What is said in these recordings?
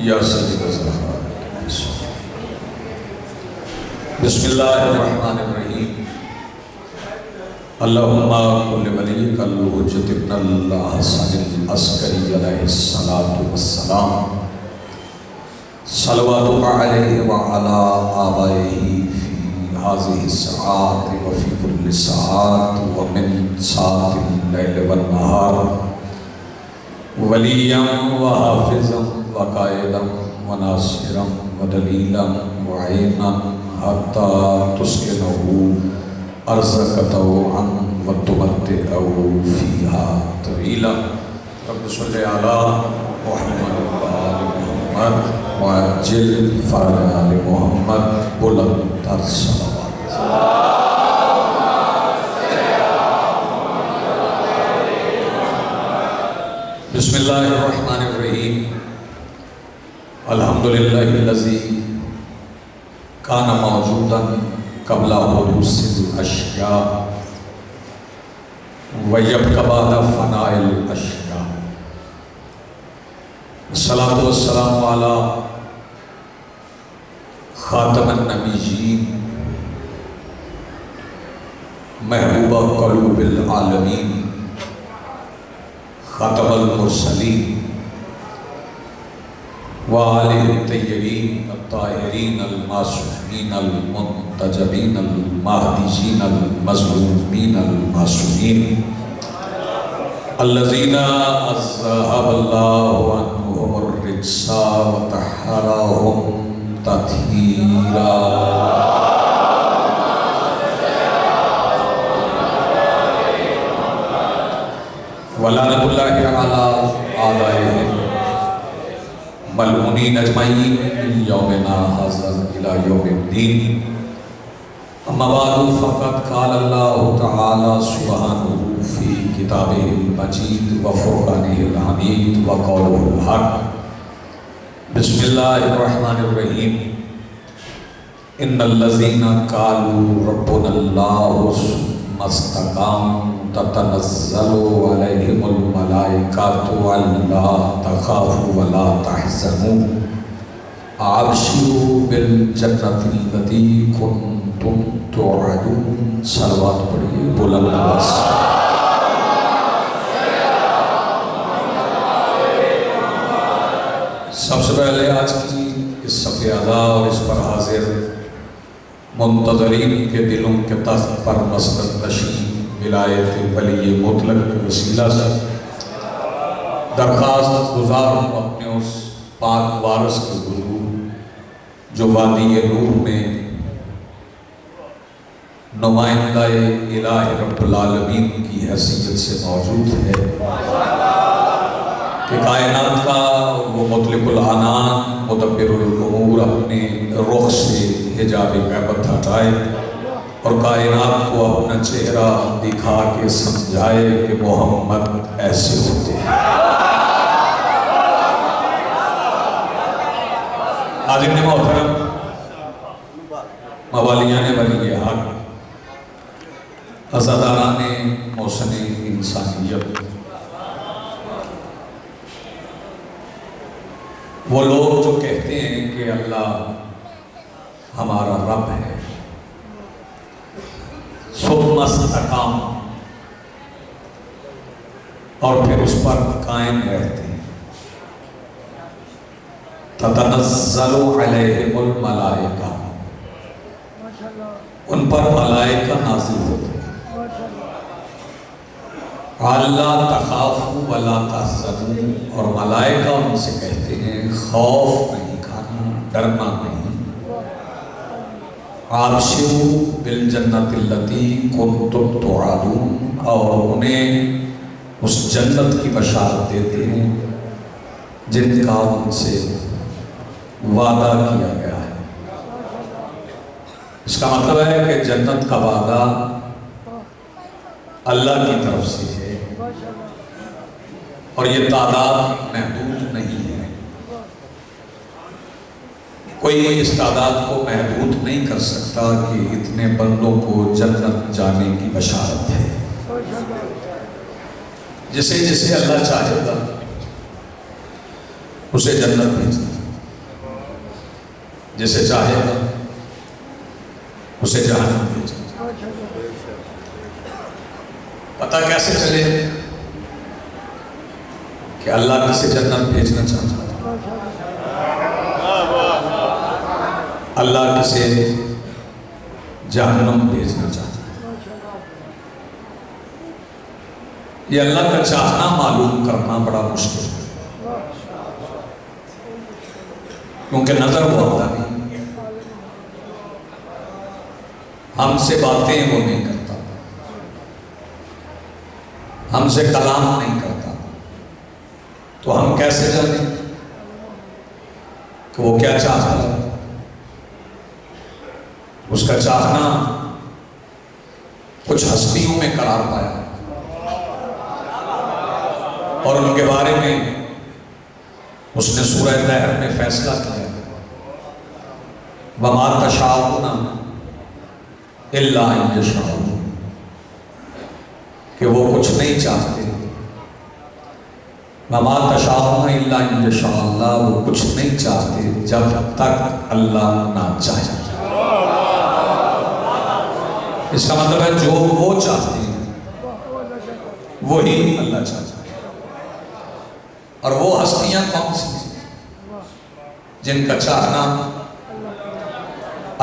یا سید الزہراء بسم اللہ الرحمن الرحیم اللہم کل ولیک الحجۃ ابن الحسن العسکری علیہ السلام صلواتک علیہ وعلا آبائہ فی هذه الساعات وفی کل ساعات ومن ساعت اللیل والنہار ولیا وحافظا وقائدا وناصرا ودلیلا وعینا حتی تسکنہ ارضک طوعا وتمتعہ فیہا طویلا رب صلی علی محمد وآل محمد وعجل فرج آل محمد بلند تر صلوات بسم اللہ الرحمن الرحیم الحمدللہ الذی کان موجودا قبل حدوث الاشیاء ویبقی بعد فناء الاشیاء الصلاۃ والسلام علی خاتم النبیین محبوب قلوب العالمین خاتم المرسلین وآلہ الطیبین الطاہرین المعصومین المنتجبین المہدیین المظلومین المعصومین الذین اذہب اللہ عنہم الرجس وطہرہم تطہیرا ولعنۃ اللہ علی اعدائہم ملعونین اجمعین من یومنا ھذا الی یوم الدین اما بعد فقد قال اللہ تعالی سبحانہ فی کتابہ المجید وفرقانہ الحمید وقولہ الحق بسم اللہ الرحمن الرحیم ان الذین قالوا ربنا اللہ ثم استقاموا تتنزل علیہم الملائکۃ الا تخافوا ولا تحزنوا وابشروا بالجنۃ التی کنتم توعدون صلوات پڑھیے بلند آواز سب سے پہلے آج کی اس صفحہ اعلیٰ اور اس پر حاضر منتظرین کے دلوں کے تخت پر مسند نشین ولایت ولی مطلق کے وسیلہ سے درخواست گزار ہوں اپنے اس پاک وارث کے حضور جو وادی نور میں نمائندہ الہ رب العالمین کی حیثیت سے موجود ہے کہ کائنات کا وہ مطلق العنان مدبر الامور اپنے رخ سے حجاب غیبت ہٹائے اور کائنات کو اپنا چہرہ دکھا کے سمجھائے کہ محمد ایسے ہوتے ہیں۔ حاضرین محترم، موالیان ولی حق، عزاداران محسن انسانیت، وہ لوگ جو کہتے ہیں کہ اللہ ہمارا رب ہے، ثم استقام، اور پھر اس پر قائم رہتے ہیں، تتنزل علیہم الملائکہ، ان پر ملائکہ نازل ہوتے ہیں، الا تخافوا ولا تحزنوا، اور ملائکہ ان سے کہتے ہیں خوف نہیں کھانا، ڈرنا نہیں، آبشروا بالجنت التی کنتم توعدون، اور انہیں اس جنت کی بشارت دیتے ہیں جن کا ان سے وعدہ کیا گیا ہے۔ اس کا مطلب ہے کہ جنت کا وعدہ اللہ کی طرف سے ہے اور یہ تعداد محدود نہیں ہے، کوئی اس تعداد کو محدود نہیں کر سکتا کہ اتنے بندوں کو جنت جانے کی بشارت ہے۔ جسے جسے اللہ چاہے گا اسے جنت بھیجتا ہے۔ جسے چاہے گا اسے جہنم بھیجے. پتہ کیسے چلے کہ اللہ کسے جنت بھیجنا چاہتا ہے؟ اللہ کسے جہنم بھیجنا چاہتا ہے. یہ اللہ کا چاہنا معلوم کرنا بڑا مشکل ہے، کیونکہ نظر وہ آتا نہیں، ہم سے باتیں وہ نہیں کرتا، ہم سے کلام نہیں کرتا، تو ہم کیسے جانیں کہ وہ کیا چاہتا ہے؟ اس کا چاہنا کچھ ہستیوں میں قرار پایا اور ان کے بارے میں اس نے سورہ دہر میں فیصلہ کیا، وَمَا تَشَاءُونَ إِلَّا أَن يَشَاءَ اللَّهُ، کہ وہ کچھ نہیں چاہتے. وَمَا تَشَاءُونَ إِلَّا أَن يَشَاءَ اللَّهُ، وہ کچھ نہیں چاہتے جب تک اللہ نہ چاہے. اس کا مطلب ہے جو وہ چاہتے ہیں وہی اللہ چاہتا ہے. اور وہ ہستیاں کون سی جن کا چاہنا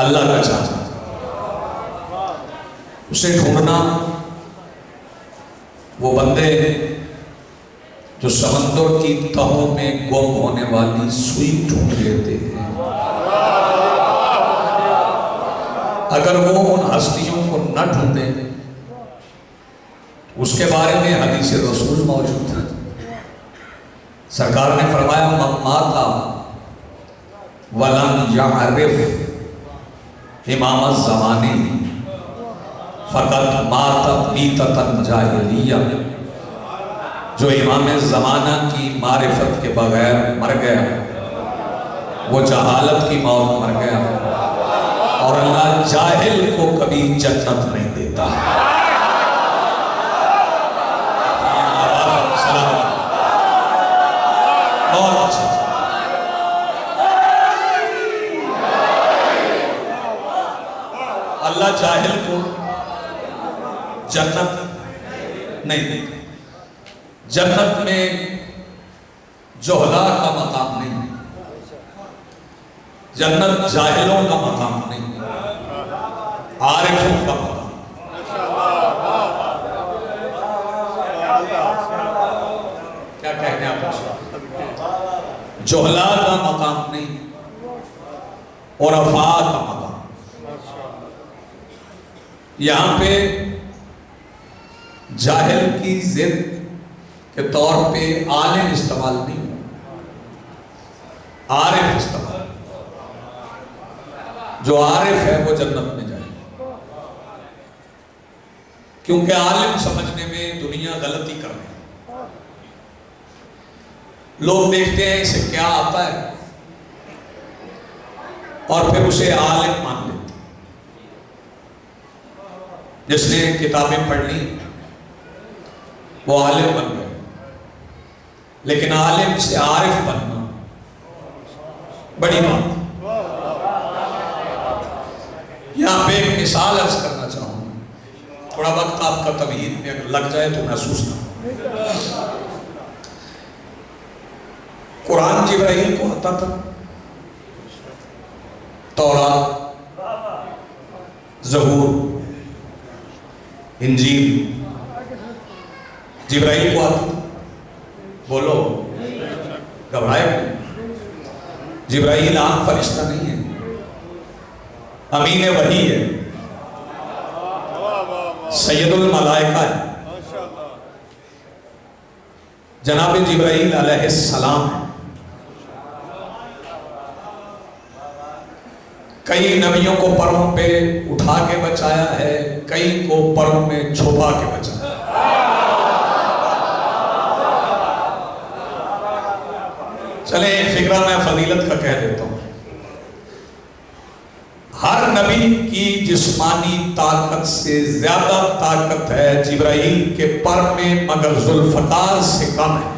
اللہ کا چاہتا ہے؟ اسے ڈھونڈنا وہ بندے جو سمندر کی تہوں میں گم ہونے والی سوئی ڈھونڈ لیتے ہیں. اگر وہ ان ہستیوں کو نہ ڈھونڈیں، اس کے بارے میں حدیث رسول موجود ہے. سرکار نے فرمایا من مات ولم یعرف امام الزمانے فقط مات میتۃ جاہلیہ، جو امام زمانہ کی معرفت کے بغیر مر گیا وہ جہالت کی موت مر گیا، اور اللہ جاہل کو کبھی جنت نہیں دیتا. اللہ جاہل کو جنت نہیں دیتا. جنت میں جہلا کا مقام نہیں، جنت جاہلوں کا مقام نہیں، عارفوں کا مقام. کیا کہتے ہیں آپ؟ جہلا کا مقام نہیں، عرفاء کا مقام. یہاں پہ جاہل کی ضد کے طور پہ عالم استعمال نہیں، عارف استعمال. جو عارف ہے وہ جنت میں جائے، کیونکہ عالم سمجھنے میں دنیا غلطی کر رہی ہے. لوگ دیکھتے ہیں اسے کیا آتا ہے اور پھر اسے عالم مان لیتے. جس نے کتابیں پڑھ لی وہ عالم بن گئے، لیکن عالم سے عارف بننا بڑی بات. یہاں پہ ایک مثال عرض کرنا چاہوں گا، تھوڑا وقت آپ کا تمہید میں اگر لگ جائے تو محسوس نہ. قرآن جبرائیل کو آتا تھا، تورات، زبور، انجیل جبرائیل کو آتا تھا. بولو، گھبرائے. جبرائیل عام فرشتہ نہیں ہے، امین وحی ہے، سید الملائکہ ہے. جناب جبرائیل علیہ السلام ہے. کئی نبیوں کو پروں پہ اٹھا کے بچایا ہے، کئی کو پروں میں چھپا کے بچایا ہے. چلیں ایک فکرہ میں فضیلت کا کہہ دیتا ہوں. ہر نبی کی جسمانی طاقت سے زیادہ طاقت ہے جبرائیل کے پر میں، مگر ذوالفقار سے کم ہے.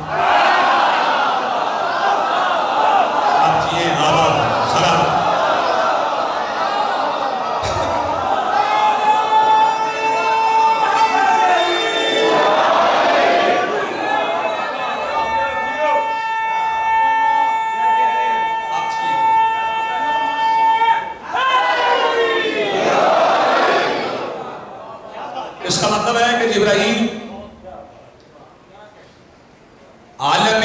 عالم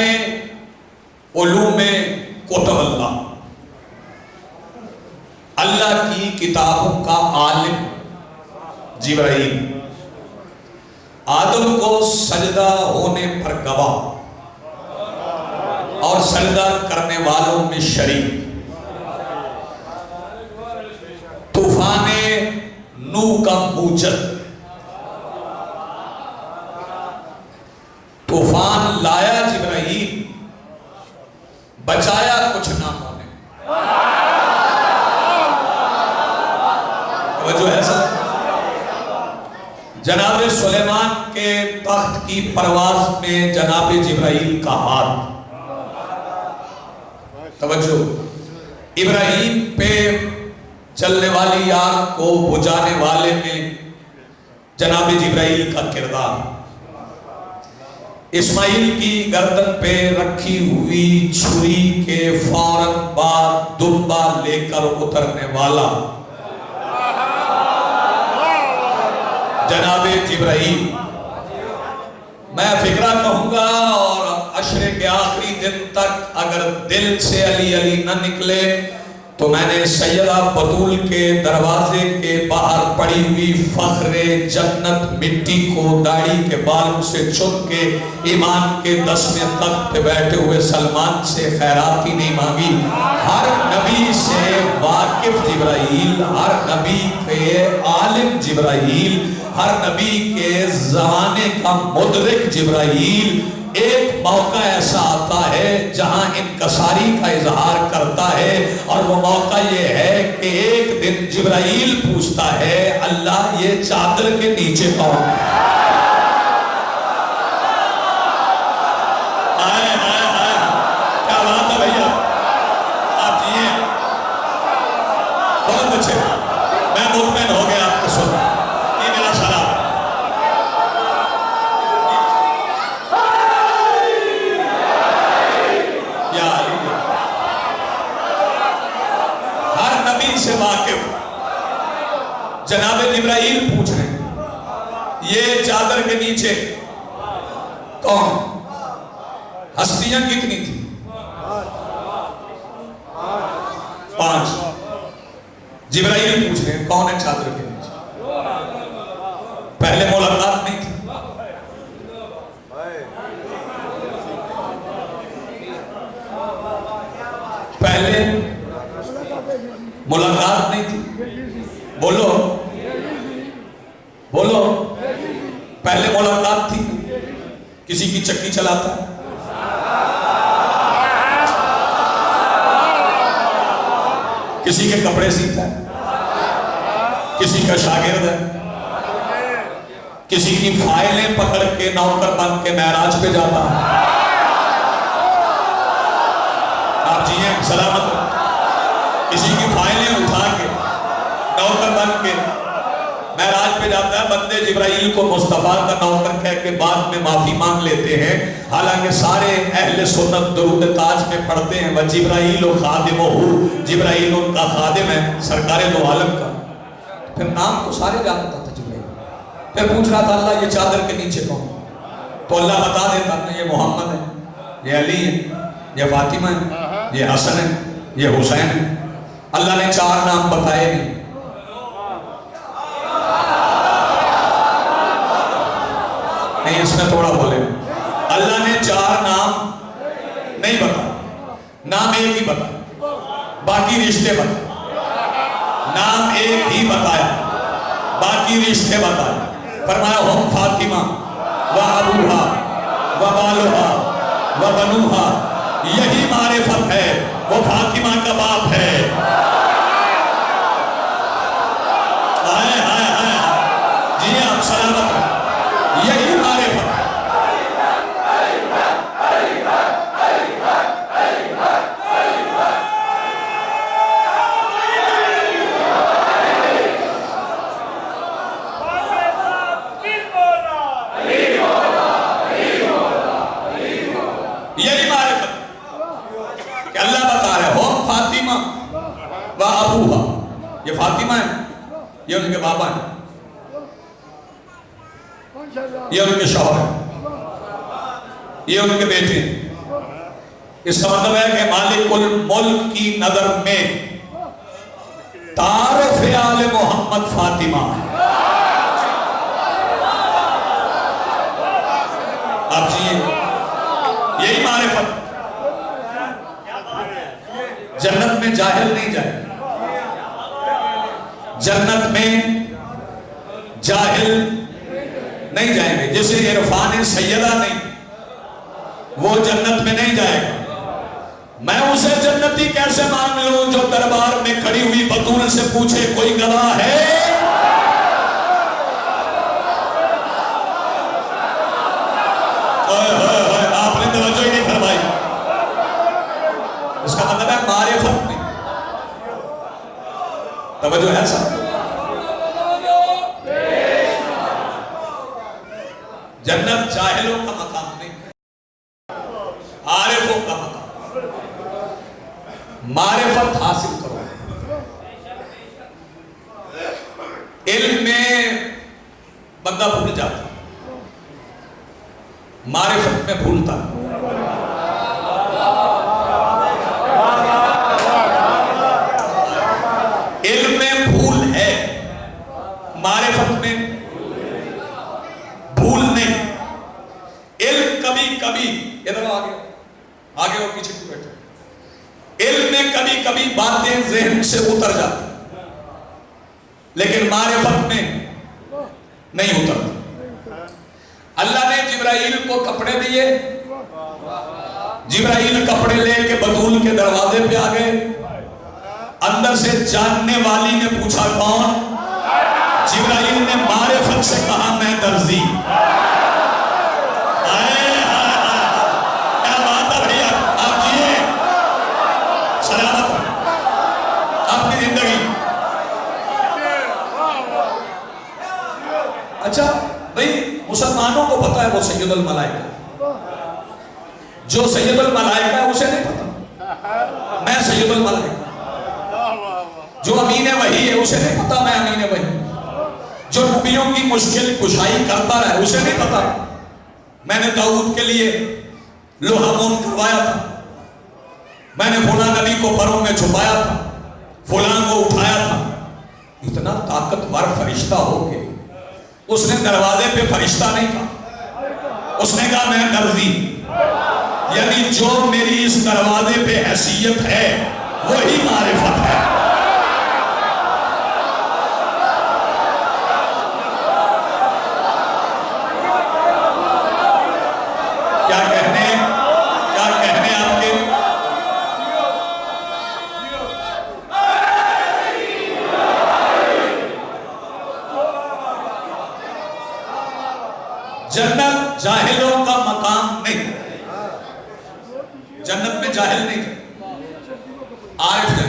علوم کتب اللہ، اللہ کی کتابوں کا عالم جبرائیل، آدم کو سجدہ ہونے پر گواہ اور سجدہ کرنے والوں میں شریک، طوفان نوح کا موجد، طوفان لایا جبرائیل، بچایا کچھ ناموں نے۔ توجہ ہے سر؟ جناب سلیمان کے تخت کی پرواز میں جناب جبرائیل کا ہاتھ، توجہ، ابراہیم پہ چلنے والی آگ کو بجھانے والے میں جناب جبرائیل کا کردار، اسماعیل کی گردن پہ رکھی ہوئی چھری کے فوراً بعد دمبا لے کر اترنے والا جناب جبرائیل۔ میں فکرہ کہوں گا اور عشرے کے آخری دن تک اگر دل سے علی علی نہ نکلے تو میں نے سیدہ بطول کے دروازے کے باہر پڑی ہوئی فخر جنت مٹی کو داڑھی کے بالوں سے چن کے ایمان کے 10ویں تخت پہ بیٹھے ہوئے سلمان سے خیرات ہی نہیں مانگی۔ ہر نبی سے واقف جبرائیل، ہر نبی کے عالم جبرائیل، ہر نبی کے زمانے کا مدرک جبرائیل، ایک موقع ایسا آتا ہے جہاں انکساری کا اظہار کرتا ہے، اور وہ موقع یہ ہے کہ ایک دن جبرائیل پوچھتا ہے اللہ یہ چادر کے نیچے کون ہے؟ کیا بات ہے بھئیہ، آپ جیئے بہت اچھے، میں مطمئن ہو گیا آپ کو سن، یہ میرا سلام۔ سے واقف جناب جبرائیل پوچھ رہے ہیں یہ چادر کے نیچے کون؟ ہستیاں کتنی تھی؟ 5۔ جبرائیل پوچھ رہے ہیں کون ہے چادر کے نیچے؟ پہلے ملاقات نہیں تھی، پہلے ملاقات نہیں تھی، بولو بولو، پہلے ملاقات تھی، کسی کی چکی چلاتا ہے، کسی کے کپڑے سیتا ہے، کسی کا شاگرد ہے، کسی کی فائلیں پکڑ کے نوکر بن کے معراج پہ جاتا ہے۔ آپ جیئے سلامت، کسی کی فائلیں اٹھا کے نوکر بن کے معراج پہ جاتا ہے۔ بندے جبرائیل کو مصطفیٰ کا نوکر کہہ کے بعد میں معافی مانگ لیتے ہیں، حالانکہ سارے اہل سنت درود تاج میں پڑھتے ہیں وَجِبْرَائِيلُ خَادِمُهُ، جبرائیل ان کا خادم ہے سرکار دو عالم کا۔ پھر نام تو سارے جانتا تھا جبرائیل، پھر پوچھ رہا تھا اللہ یہ چادر کے نیچے کون؟ تو اللہ بتا دیتا تھا یہ محمد ہے، یہ علی ہے، یہ فاطمہ ہے، یہ حسن ہے، یہ حسین ہے۔ اللہ نے 4 نام بتائے نہیں، نہیں اس میں تھوڑا بولے، اللہ نے 4 نام نہیں بتائے، نام ایک ہی بتایا، باقی رشتے بتائے۔ نام ایک ہی بتایا، باقی رشتے بتائے۔ فرمایا ہم فاطمہ و ابوہا و بالوہا و بنوہا، یہی معرفت ہے، وہ فاطمہ کا باپ ہے۔ آئے آئے آئے، جی آپ سلامت ہیں، یہی معرفت ہے۔ یہی معرفت کہ اللہ بتا رہے ہو فاطمہ و ابوہا، یہ فاطمہ ہے، یہ ان کے بابا ہیں، یہ ان کے شوہر ہیں۔ یہ ان کے بیٹے ہیں. اس کا مطلب ہے کہ مالک الملک کی نظر میں تعارف آل محمد فاطمہ. آپ جیئے یہی معرفت. جنت میں جاہل نہیں جائے. جنت میں جاہل نہیں جائیں گے. جسے عرفان سیدہ نہیں وہ جنت میں نہیں جائے گا. میں اسے جنتی کیسے مان لوں جو دربار میں کھڑی ہوئی بطول سے پوچھے کوئی گواہ ہے؟ آپ نے توجہ ہی نہیں فرمائی. اس کا مطلب ہے معرفت میں توجہ ہے سب. جنت جاہلوں کا مقام نہیں، عارفوں کا مقام. معرفت حاصل کرو. علم میں بندہ بھول جاتا، معرفت میں بھولتا. علم میں بھول ہے، معرفت میں بھول نہیں. علم کبھی کبھی ادھر آگے اور پیچھے کیوں بیٹھے. علم میں کبھی کبھی باتیں ذہن سے اتر جاتی لیکن معرفت میں نہیں اترتی. اللہ نے جبرائیل کو کپڑے دیے. جبرائیل کپڑے لے کے بطول کے دروازے پہ آ گئے. اندر سے جاننے والی نے پوچھا کون؟ جبرائیل نے معرفت سے کہا میں درزی. کیا بات ہے بھیا. آپ جیے سلامت آپ کی زندگی. اچھا بھئی مسلمانوں کو پتا ہے وہ سید الملائکہ. جو سید الملائکہ ہے اسے نہیں پتا میں سید الملائکہ. جو امین وحی ہے اسے نہیں پتا میں امین وحی. جو نبیوں کی مشکل کشائی کرتا رہا اسے نہیں پتا میں نے داؤد کے لیے لوہا مون کروایا تھا. میں نے فلاں نبی کو پروں میں چھپایا تھا، فلاں کو اٹھایا تھا. اتنا طاقتور فرشتہ ہو کے اس نے دروازے پہ فرشتہ نہیں کہا. اس نے کہا میں درزی. یعنی جو میری اس دروازے پہ حیثیت ہے وہی معرفت ہے. کیا کہنے آپ کے. جنت جاہلوں کا مقام نہیں. جنت میں جاہل نہیں عارف ہے.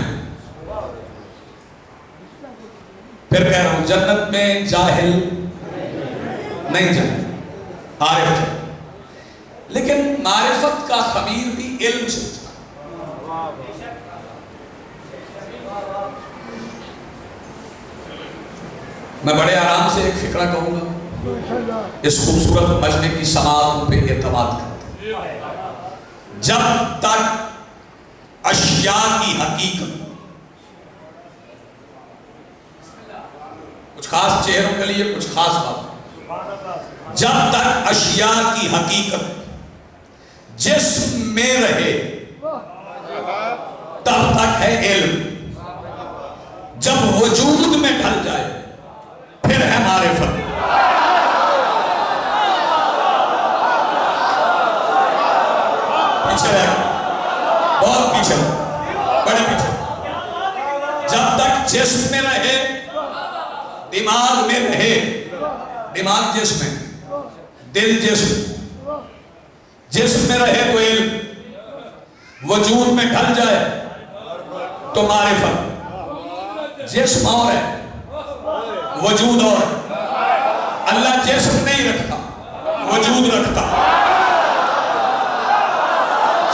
پھر کہہ رہا ہوں جنت میں جاہل نہیں جائے عارف ہے. لیکن معرفت کا خمیر بھی علم سے. میں بڑے آرام سے ایک فقرہ کہوں گا. اس خوبصورت مجمع کی سماعت پہ اعتماد کرتے ہیں. جب تک اشیاء کی حقیقت، کچھ خاص چہروں کے لیے کچھ خاص بات، جب تک اشیاء کی حقیقت جسم میں رہے تب تک ہے علم. جب وجود میں ڈھل جائے پھر ہے معرفت. پیچھے رہ بہت پیچھے، بڑے پیچھے. جب تک جسم میں رہے، دماغ میں رہے، دماغ جسم میں، دل جسم میں رہے تو علم. وجود میں ڈھل جائے تو معرفت. جسم اور ہے وجود اور. اللہ جسم نہیں رکھتا وجود رکھتا.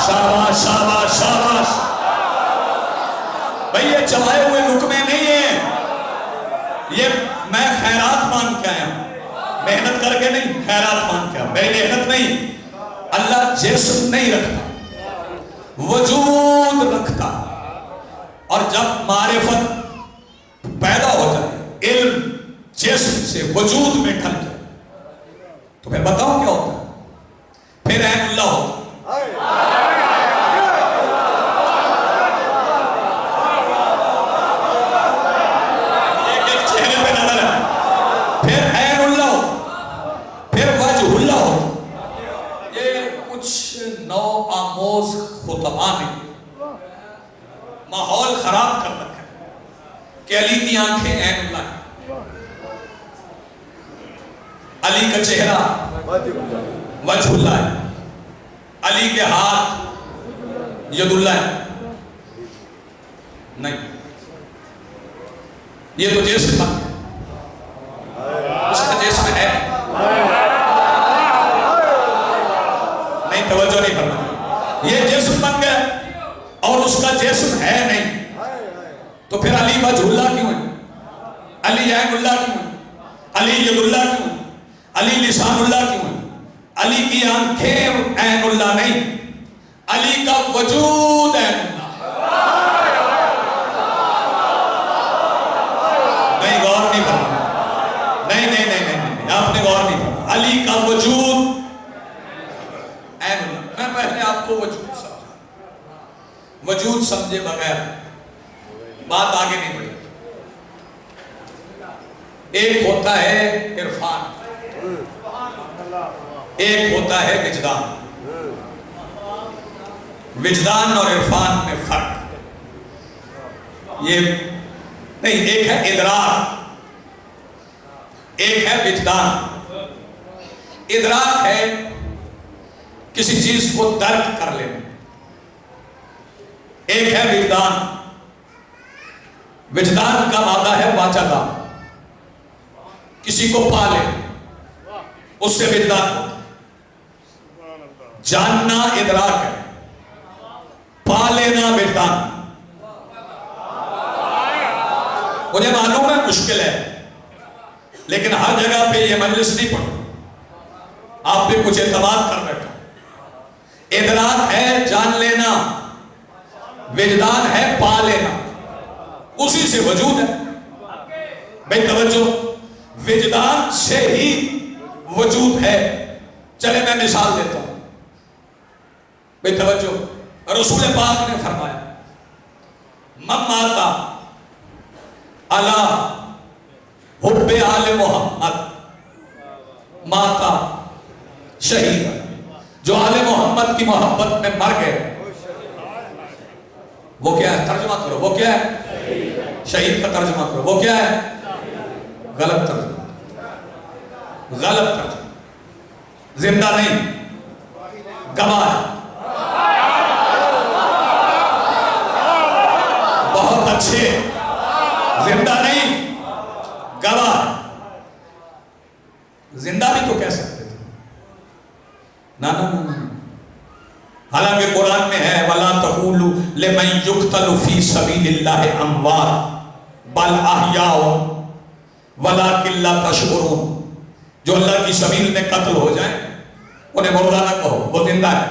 شاباش شاباش شاباش. بھئی یہ چلائے ہوئے لقمے نہیں ہیں. یہ میں خیرات مان کے آیا ہوں، محنت کر کے نہیں، خیرات مان کے آیا. میری محنت نہیں، اللہ جسم نہیں رکھتا، وجود رکھتا. اور جب معرفت پیدا ہو جائے، علم جسم سے وجود میں ڈھل جائے، تو پھر بتاؤ کیا ہوتا ہے؟ پھر عین اللہ ہوتا. ایک ایک چہرے پہ نظر ہے. پھر عین اللہ ہوتا، پھر وجہ اللہ ہوتا. یہ کچھ نو آموز خطبہ نے ماحول خراب کر رکھا ہے کہ علی کی آنکھیں عین اللہ ہیں، علی کا چہرہ وجہ اللہ ہے، علی کے ہاتھ ید اللہ ہے. نہیں، یہ تو جسم بن گیا، اس کا جسم ہے نہیں. توجہ نہیں کرنا. یہ جسم بن گیا اور اس کا جسم ہے نہیں، تو پھر علی وجہ اللہ کیوں ہے؟ علی عین اللہ کیوں ہے؟ علی ید اللہ کیوں ہے؟ علی لسان اللہ کیوں ہے؟ علی کی آنکھیں عین اللہ نہیں، علی کا وجود عین اللہ. نہیں، غور نہیں کرنا. نہیں نہیں نہیں نہیں، آپ نے غور نہیں کرنا. علی کا وجود عین اللہ. میں پہلے آپ کو وجود سمجھا، وجود سمجھے بغیر بات آگے نہیں بڑھی. ایک ہوتا ہے عرفان، ایک ہوتا ہے وجدان. وجدان اور عرفان میں فرق یہ نہیں. ایک ہے ادراک، ایک ہے وجدان. ادراک ہے کسی چیز کو درک کر لینا، ایک ہے وجدان. وجدان کا مادہ ہے واجدہ، کسی کو پا لے، اس سے وجدان. جاننا ادراک ہے، پا لینا وجدان. مجھے معلوم ہے مشکل ہے، لیکن ہر جگہ پہ یہ مجلس نہیں پڑھتا. آپ بھی کچھ اعتماد کر بیٹھا. ادراک ہے جان لینا، وجدان ہے پا لینا، اسی سے وجود ہے. بھئی توجہ، وجدان سے ہی وجود ہے. چلے میں مثال دیتا ہوں. بھئی توجہ، رسول پاک نے فرمایا من ماتا علی حب آل محمد ماتا شہید. جو آل محمد کی محبت میں مر گئے، وہ کیا ہے؟ ترجمہ کرو، وہ کیا ہے؟ شہید کا ترجمہ کرو، وہ کیا ہے؟ غلط ترجمہ، غلط ترجمہ. زندہ نہیں، گواہ ہے. بہت اچھے. زندہ نہیں، گواہ. زندہ بھی تو کہہ سکتے تھے. نا نا نا. حالانکہ قرآن میں ہے وَلَا تَقُولُوا لِمَنْ يُقْتَلُ فِي سَبِيلِ اللَّهِ أَمْوَاتٌ بَلْ أَحْيَاءٌ وَلَكِنْ لَا تَشْعُرُونَ. جو اللہ کی سبیل میں قتل ہو جائیں انہیں مردہ نہ کہو، وہ زندہ ہے.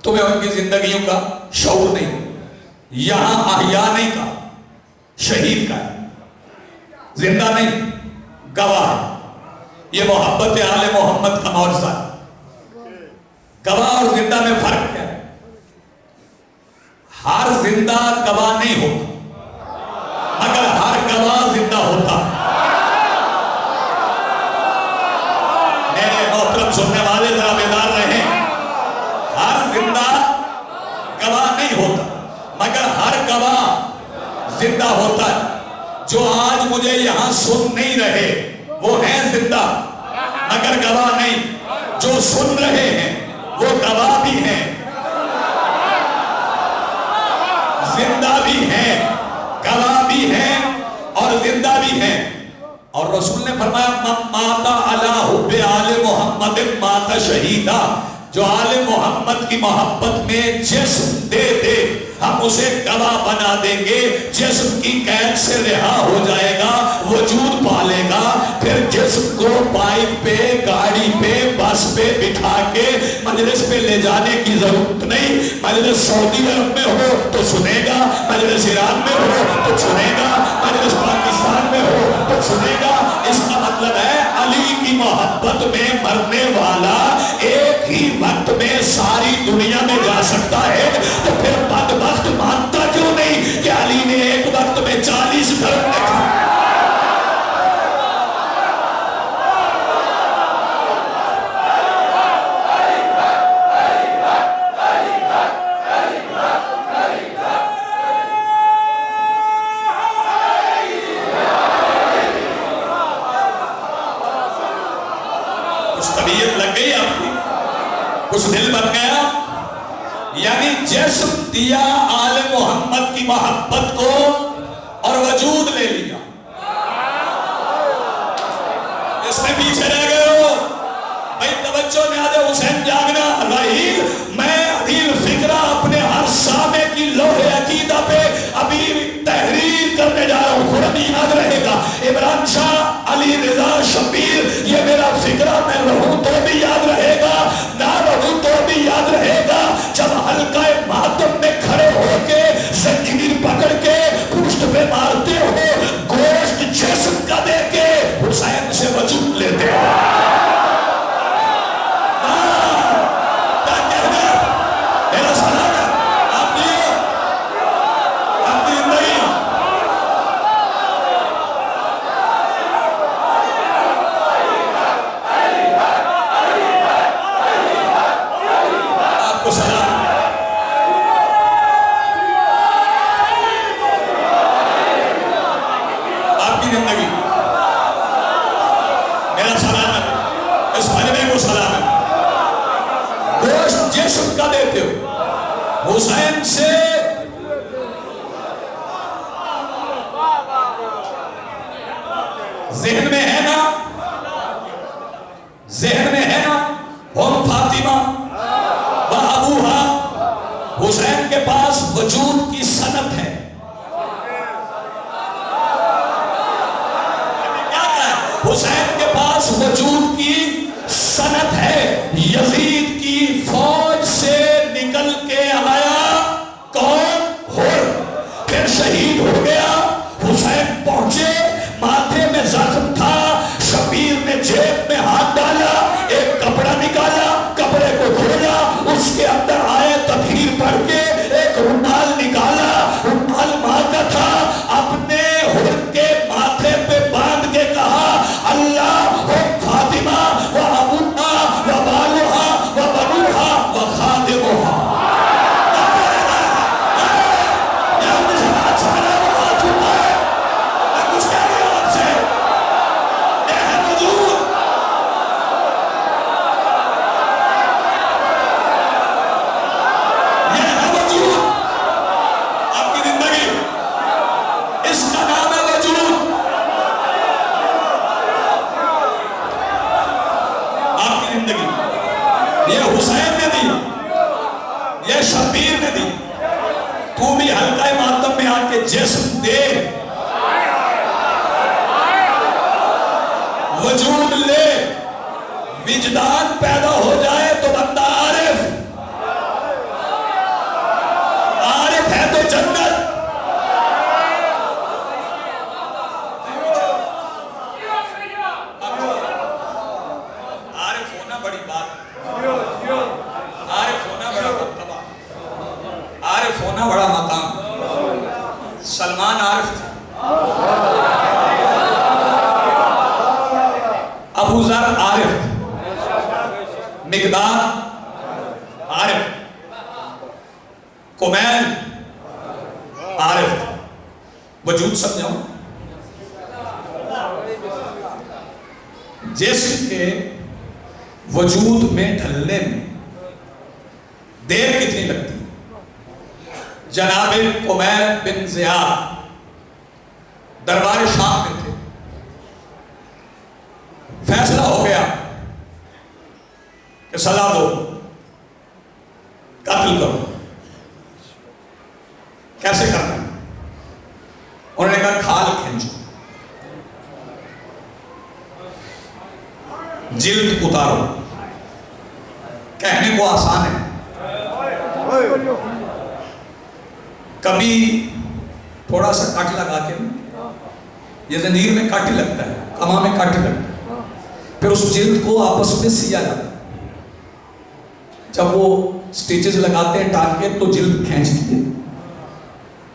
تمہیں ان کی زندگیوں کا شعور نہیں. یہاں احیاء نہیں کہا، شہید کا ہے. زندہ نہیں، گواہ. یہ محبت آل محمد کا معجزہ ہے. گواہ اور زندہ میں فرق کیا ہے؟ ہر زندہ گواہ نہیں ہوتا، مگر ہر گواہ زندہ ہوتا. میرے محترم سننے والے ذرا بیدار رہیں. ہر زندہ گواہ نہیں ہوتا، مگر ہر گواہ زندہ ہوتا ہے. جو آج مجھے یہاں سن نہیں رہے وہ ہیں زندہ مگر گواہ نہیں. جو سن رہے ہیں وہ گواہ بھی ہیں، زندہ بھی ہیں، گواہ بھی ہیں اور زندہ بھی ہیں. اور رسول نے فرمایا من ماتا علی حب آل محمد ماتا شہیدا. جو آل محمد کی محبت میں جسم دے دے ہم اسے گواہ بنا دیں گے، جسم کی قید سے رہا ہو جائے گا، وجود پالے گا، پھر جسم کو بائک پہ، گاڑی پہ، بس پہ بٹھا کے مجلس پہ لے جانے کی ضرورت نہیں۔ مجلس سعودی عرب میں ہو تو سنے گا، مجلس ایران میں ہو تو سنے گا، مجلس پاکستان میں ہو تو سنے گا۔ اس کا مطلب ہے علی کی محبت میں مرنے والا ایک ہی وقت میں ساری دنیا میں جا سکتا ہے، تو پھر بدبخت مانتا کیوں نہیں کہ علی نے ایک وقت میں 40 دھرم دیکھا؟ طبیعت لگ گئی آپ کی، کچھ دل بن گیا، یعنی جسم دیا آل محمد کی محبت کو اور وجود لے لیا۔ اس میں پیچھے رہ گئے ہو بھائی، توجہ نیاد حسین جاگنا رحیل، میں عدیل فکرہ اپنے ہر سامے کی لوح عقیدہ پہ ابھی تحریر کرنے جا رہا ہوں، خود یاد رہے گا۔ عمران شاہ، علی رضا، شبیر، یہ میرا فکرہ، میں رہوں تو بھی یاد رہے گا، نہ رہوں تو بھی یاد رہے گا۔ جب حلقہ ماتم میں کھڑے ہو کے زنجیر پکڑ کے پشت پہ مارتے ہو، گوشت جسم کا دے کے حسین سے وجود لیتے ہو، حسین سے ذہن میں ہے نا، ذہن میں ہے نا، ہم فاطمہ و ابوہا، حسین کے پاس وجود کی صنعت ہے۔ کیا کہا؟ حسین کے پاس وجود کی صنعت ہے۔ یزید کی فوج سے نکل کے آیا کون؟ ہر، پھر شہید ہو گیا۔ حسین پہنچے، ماتھے میں زخم تھا، شبیر نے جیب میں ہاتھ ڈالا، ایک کپڑا نکالا، کپڑے کو کھولا، اس کے اندر آئے تطہیر پڑھ کے ایک رومال نکالا، رومال ماں کا تھا، اپنے ہر کے ماتھے پہ باندھ کے کہا اللہ فاطمہ و ابوہا و بالوہا و بنوہا و خادموہا۔ یہ حسین نے دی، یہ شبیر نے دی، تو بھی حلقہ ماتم میں آ کے جسم دے، وجود لے، وجدان پیدا ہو جائے تو بندہ عارف، عارف ہے تو جنت۔ عارف ہونا بڑی بات، عارف ہونا بڑا مرتبہ، عارف ہونا بڑا مقام۔ سلمان عارف تھا، ابو ذر عارف، مقداد عارف، کمیل عارف، وجود سمجھاؤں، جسم کے وجود میں ڈھلنے میں دیر کتنی لگتی؟ جناب کمیل بن زیاد دربار شام میں تھے، فیصلہ ہو گیا کہ سزا دو، قتل کرو۔ کیسے کرنا ہے؟ انہوں نے کہا کھال کھینچو، جلد اتارو۔ کہنے کو آسان ہے، کبھی تھوڑا سا کٹ لگا کے، یہ زنجیر میں کٹ لگتا ہے، کما میں کٹ لگتا ہے، پھر اس جلد کو آپس میں سیا جاتا ہے۔ جب وہ سٹیچز لگاتے ہیں ٹانکے تو جلد کھینچتی ہے،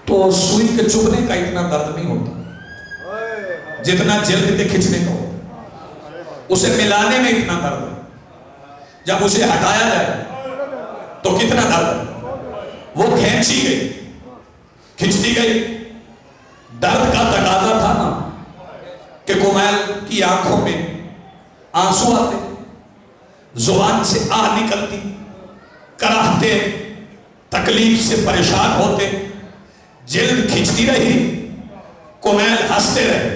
تو سوئی کے چبھنے کا اتنا درد نہیں ہوتا جتنا جلد کے کھچنے کا ہوتا، اسے ملانے میں اتنا درد ہے، جب اسے ہٹایا جائے تو کتنا درد ہے۔ وہ کھینچی گئی، کھچتی گئی، درد کا تقاضا تھا نا کہ کمیل کی آنکھوں میں آنسو آتے، زبان سے آہ نکلتی، کراہتے، تکلیف سے پریشان ہوتے، جلد کھچتی رہی، کمیل ہنستے رہے۔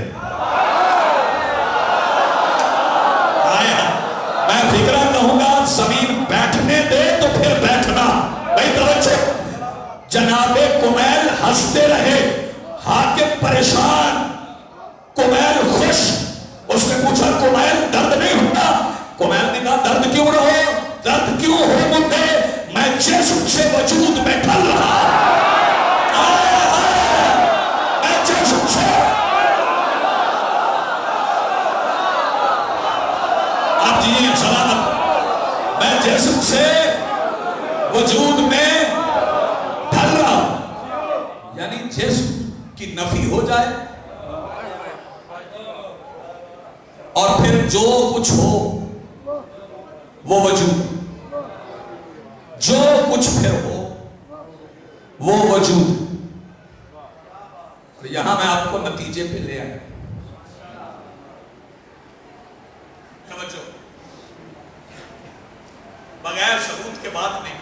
میں فکرہ کہوں گا زمین بیٹھنے دے تو پھر بیٹھنا، بھائی توجہ، جناب کمیل ہنستے رہے، حاکم پریشان، کمیل خوش۔ اس نے پوچھا کمیل درد نہیں ہوتا؟ کمیل نے کہا درد کیوں نہ ہو، درد کیوں ہو مجھے، میں جسم سے وجود میں ڈھل رہا، میں جسم سے، آپ جی سلامت، میں جسم سے وجود میں ڈھل رہا، یعنی جسم کی نفی ہو جائے اور پھر جو کچھ ہو وہ وجود، جو کچھ پھر ہو وہ وجود۔ یہاں میں آپ کو نتیجے پہ لے آیا، توجہ، بغیر ثبوت کے بات نہیں۔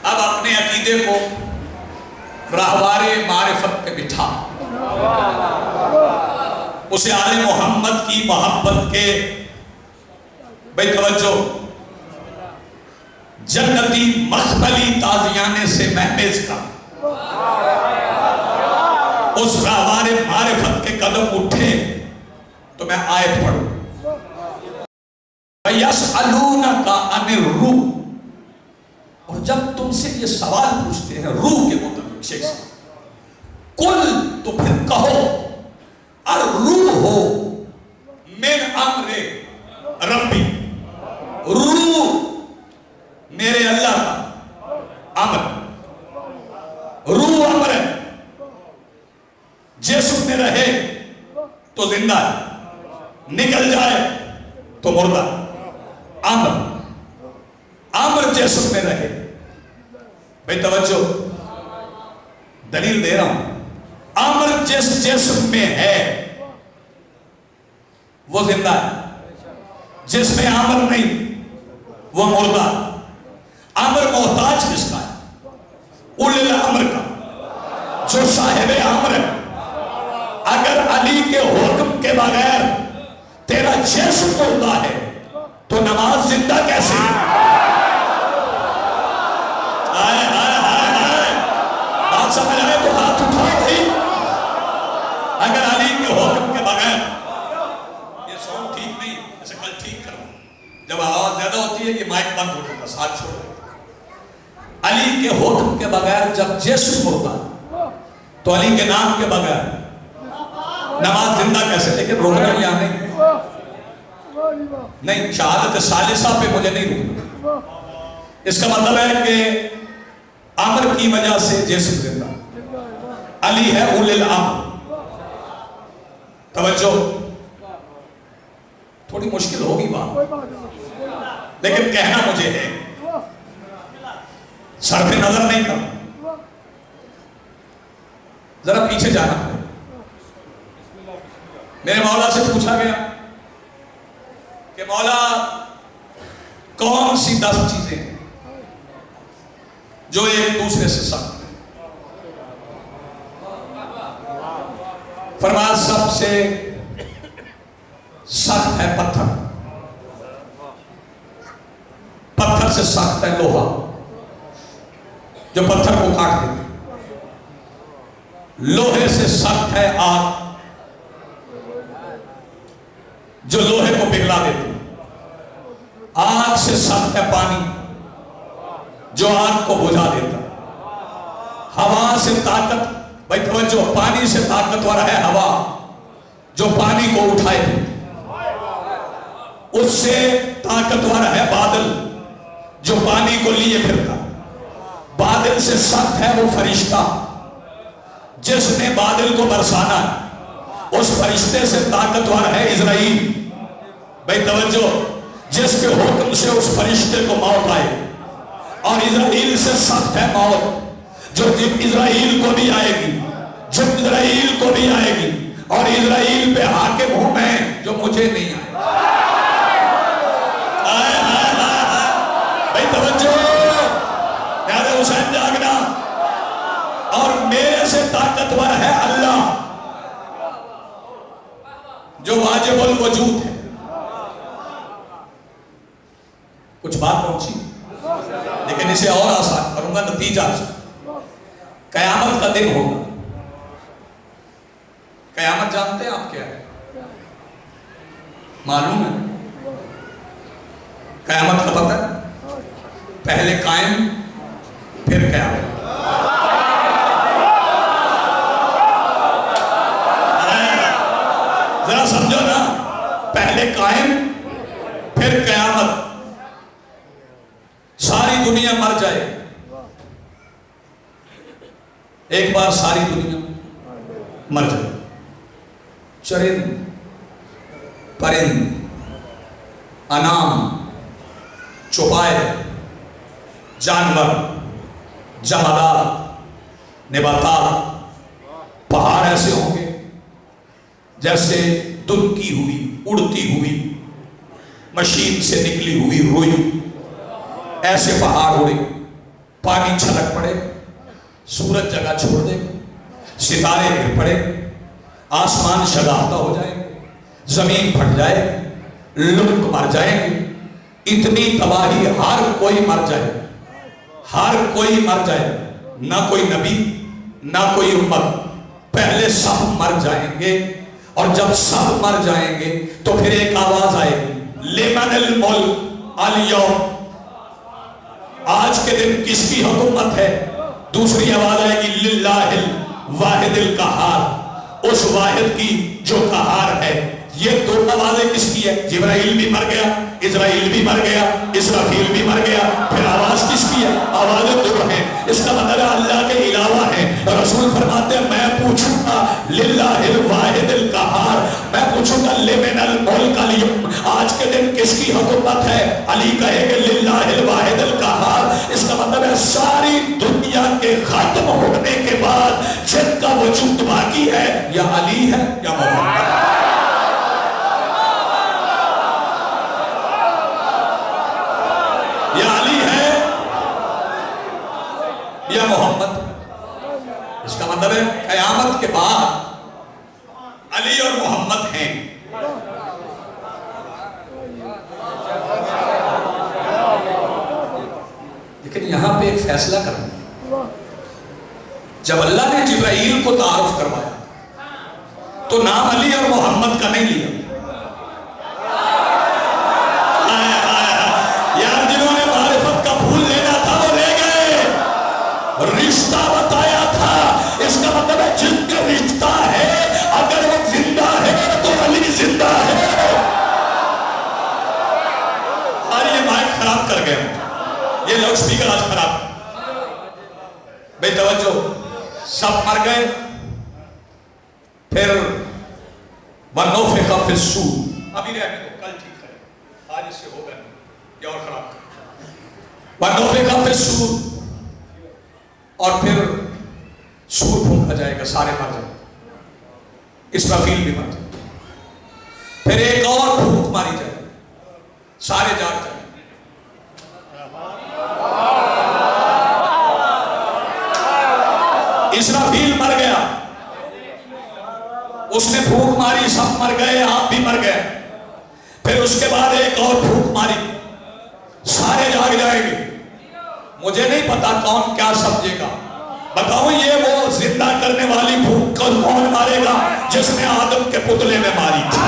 اب اپنے عقیدے کو راہوار معرفت پہ بٹھا، اسے آل محمد کی محبت کے، بھئی توجہ، جنتی مخبلی تازیانے سے محمیز کا، اس راہوار معرفت کے قدم اٹھے تو میں آیت پڑھوں۔ وَيَسْأَلُونَكَ عَنِ الرُّوحِ، اور جب تم سے یہ سوال پوچھتے ہیں روح کے متعلق، شیخ صاحب، قُل، تو پھر کہو، الروح من امر ربی، روح میرے اللہ کا امر، روح امر ہے، جسم میں رہے تو زندہ ہے، نکل جائے تو مردہ، امر، امر جسم میں رہے۔ بھئی توجہ، دلیل دے رہا ہوں، امر جس جسم میں ہے وہ زندہ ہے، جس میں امر نہیں وہ مردہ۔ امر محتاج کس کا ہے؟ اولی الامر کا، جو صاحب امر ہے۔ اگر علی کے حکم کے بغیر تیرا جسم مردہ ہے تو نماز زندہ کیسے؟ آئے آئے آئے آئے، بات سمجھ آئے تو ہاتھ اٹھا بھائی۔ اگر علی کے حکم کے بغیر، یہ ساؤنڈ ٹھیک نہیں، اسے کل ٹھیک کرو، جب آواز زیادہ ہوتی ہے یہ مائک بند ہوتا ہے، ساتھ چھوڑو۔ علی کے حکم کے بغیر جب جسم مردہ تو علی کے نام کے بغیر نماز زندہ کیسے؟ لیکن روکنا یہاں نہیں، شہادت ثالثہ پہ مجھے نہیں روکنا۔ اس کا مطلب ہے کہ امر کی وجہ سے جسم زندہ، علی ہے اولی الامر۔ توجہ، تھوڑی مشکل ہوگی بات، لیکن کہنا مجھے ہے، صرف نظر نہیں کرنا، ذرا پیچھے جانا پڑے۔ میرے مولا سے پوچھا گیا کہ مولا کون سی 10 چیزیں ہیں جو ایک دوسرے سے سخت ہیں؟ فرمایا سب سے سخت ہے پتھر، پتھر سے سخت ہے لوہا، جو پتھر کو کاٹ دیتی، لوہے سے سخت ہے آگ جو لوہے کو پگھلا دیتی، آگ سے سخت ہے پانی جو آگ کو بجھا دیتا، ہوا سے طاقت، بھائی توجہ، پانی سے طاقتور ہے ہوا جو پانی کو اٹھائے، اس سے طاقتور ہے بادل جو پانی کو لیے پھرتا، بادل سے سخت ہے وہ فرشتہ جس نے بادل کو برسانا ہے، اس فرشتے سے طاقتور ہے اسرائیل، بھائی توجہ، جس کے حکم سے اس فرشتے کو موت آئے، اور اسرائیل سے سخت ہے موت جو اسرائیل کو بھی آئے گی، جو اسرائیل کو بھی آئے گی، اور اسرائیل پہ حاکم ہوں میں جو مجھے نہیں آئے۔ بھائی توجہ، یاد حسین جاگنا، اور میرے سے طاقتور ہے اللہ جو واجب الوجود ہے۔ کچھ بات پہنچی لیکن اسے اور آسان کروں گا، نتیجہ سے قیامت کا دن ہوگا۔ قیامت جانتے ہیں آپ کیا ہے؟ معلوم ہے قیامت کا پتہ ہے؟ پہلے قائم پھر قیامت۔ ذرا سمجھو نا، پہلے قائم پھر قیامت۔ ساری دنیا مر جائے، ایک بار ساری دنیا مر جائے، چرند پرند انام چوپائے جانور جمادات نباتات، پہاڑ ایسے ہوں گے جیسے دھنکی ہوئی اڑتی ہوئی مشین سے نکلی ہوئی روئی، ایسے پہاڑ اڑے، پانی چھلک پڑے، سورج جگہ چھوڑ دے، ستارے گر پڑے، آسمان شگافتہ ہو جائے، زمین پھٹ جائے، لوگ مر جائیں گے، اتنی تباہی، ہر کوئی مر جائے، ہر کوئی مر جائے، نہ کوئی نبی نہ کوئی امت، پہلے سب مر جائیں گے، اور جب سب مر جائیں گے تو پھر ایک آواز آئے گی، لمن الملک اليوم، آج کے دن کس کی حکومت ہے؟ دوسری آواز آئے گی للہ الواحد القہار، اس واحد کی جو قہار ہے۔ یہ دو آوازیں کس کی ہے؟ جبرائیل بھی مر گیا، اسرائیل بھی مر گیا، اسرافیل بھی مر گیا، پھر آواز کس کی ہے؟ آوازیں دو ہیں، اس کا مطلب اللہ کے علاوہ ہے۔ رسول فرماتے ہیں میں پوچھوں گا للہ الواحد القہار، میں پوچھوں گا لمن الملک اليوم، آج کے دن کس کی حکومت ہے؟ علی کہے گا للہ الواحد القہار۔ اس کا مطلب ہے ساری دنیا کے ختم ہونے کے بعد جن کا وجود باقی ہے یا علی ہے یا محمد ہے۔ یا علی ہے یا محمد۔ اس کا مطلب ہے قیامت کے بعد علی اور محمد ہیں۔ لیکن یہاں پہ ایک فیصلہ کرنا، جب اللہ نے جبرائیل کو تعارف کروایا تو نام علی اور محمد کا نہیں لیا۔ رشتہ بتایا تھا، اس کا مطلب ہے جن کا رشتہ ہے اگر وہ زندہ ہے تو علی زندہ ہے۔ اور یہ مائک خراب کر گئے، یہ لاؤڈ سپیکر آج خراب۔ بے توجہ، سب مر گئے، پھر وَنُفِخَ فِي الصُّورِ، ابھی رہنے کو کل ٹھیک کریں، آج اس سے ہو گئے یہ اور خراب کر۔ وَنُفِخَ فِي الصُّورِ، اور پھر سور پھونکا جائے گا، سارے مر جائیں گے، اسرافیل بھی مر جائے گا، پھر ایک اور پھونک ماری جائے گی، سارے جاگ جائیں گے۔ اسرافیل مر گیا، اس نے پھونک ماری، سب مر گئے، آپ بھی مر گئے، پھر اس کے بعد ایک اور پھونک ماری، سارے جاگ جائیں گے، مجھے نہیں پتا کون کیا سمجھے گا، بتاؤ یہ وہ زندہ کرنے والی بھوک کو کون مارے گا جس نے آدم کے پتلے میں ماری تھی؟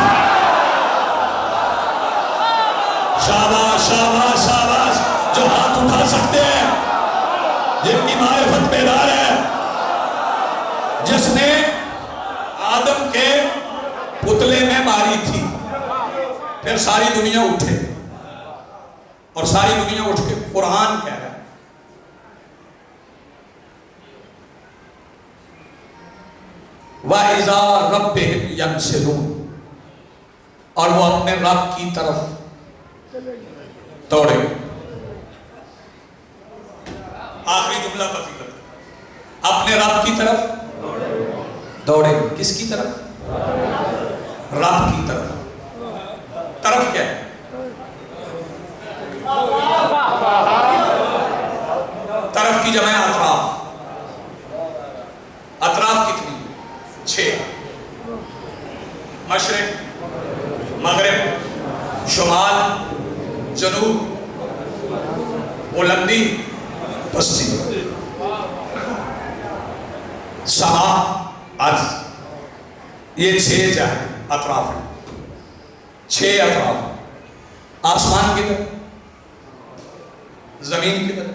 شاباش شاباش شاباش، جو ہاتھ اٹھا سکتے ہیں، جن کی معرفت بیدار ہے، جس نے آدم کے پتلے میں ماری تھی۔ پھر ساری دنیا اٹھے، اور ساری دنیا اٹھ کے قرآن کہہ رہا ہے وَإِذَا رَبِّهِمْ يَنْسِلُونَ، اور وہ اپنے رب کی طرف دوڑے۔ آخری جملہ فضیلت، اپنے رب کی طرف دوڑے۔ کس کی طرف؟ رب کی طرف۔ طرف کیا ہے؟ طرف کی جمع اطراف۔ اطراف کتنی؟ 6۔ مشرق، مغرب، شمال، جنوب، بلندی، پستی، سما، عرض، یہ 6 جہاں اطراف ہیں۔ 6 اطراف، آسمان کدھر، زمین کدھر،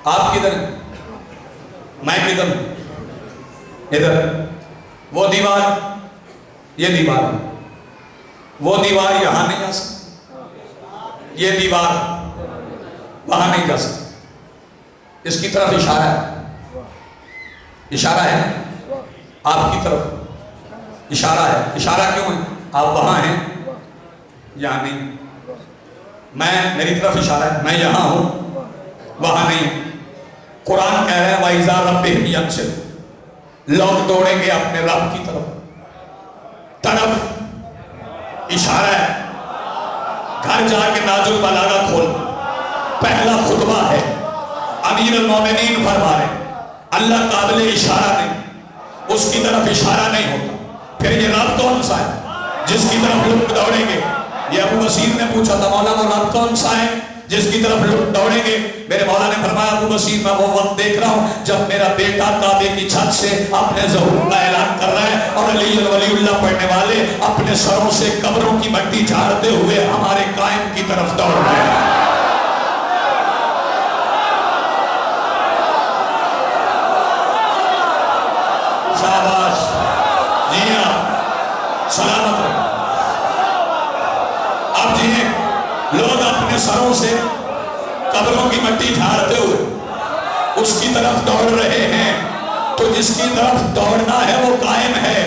آپ کدھر ہیں، میں کدھر ہوں، ادھر، وہ دیوار، یہ دیوار، وہ دیوار یہاں نہیں جا سکتی، یہ دیوار وہاں نہیں جا سکتی۔ اس کی طرف اشارہ ہے، اشارہ ہے آپ کی طرف، اشارہ ہے۔ اشارہ کیوں ہے؟ آپ وہاں ہیں، یہاں نہیں۔ میں، میری طرف اشارہ ہے، میں یہاں ہوں، وہاں نہیں۔ قرآن کہہ رہے ہیں وَإِذَا رَبِّهِمْ يَنْسِلُونَ، لوگ دوڑیں گے اپنے رب کی طرف۔ طرف اشارہ ہے۔ گھر جا کے ناج البلاغہ کھول، پہلا خطبہ ہے، امیر المومنین فرما رہے اللہ قابل اشارہ نہیں، اس کی طرف اشارہ نہیں ہوتا۔ پھر یہ رب کون سا ہے جس کی طرف لوگ دوڑیں گے؟ یہ ابو بصیر نے پوچھا تھا مولا وہ رب کون سا ہے جس کی طرف لوگ دوڑیں گے؟ میرے مولا نے فرمایا ابو بصیر میں وہ وقت دیکھ رہا ہوں جب میرا بیٹا کعبے کی چھت سے اپنے ظہور کا اعلان کر رہا ہے، اور علی ولی اللہ پڑھنے والے اپنے سروں سے قبروں کی مٹی جھاڑتے ہوئے ہمارے قائم کی طرف دوڑ رہے ہیں۔ شاباش، جی ہاں، سلامت رہے۔ اب جی لوگ اپنے سروں سے قبروں کی مٹی جھاڑتے ہوئے اس کی طرف دوڑ رہے ہیں، تو جس کی طرف دوڑنا ہے وہ قائم ہے،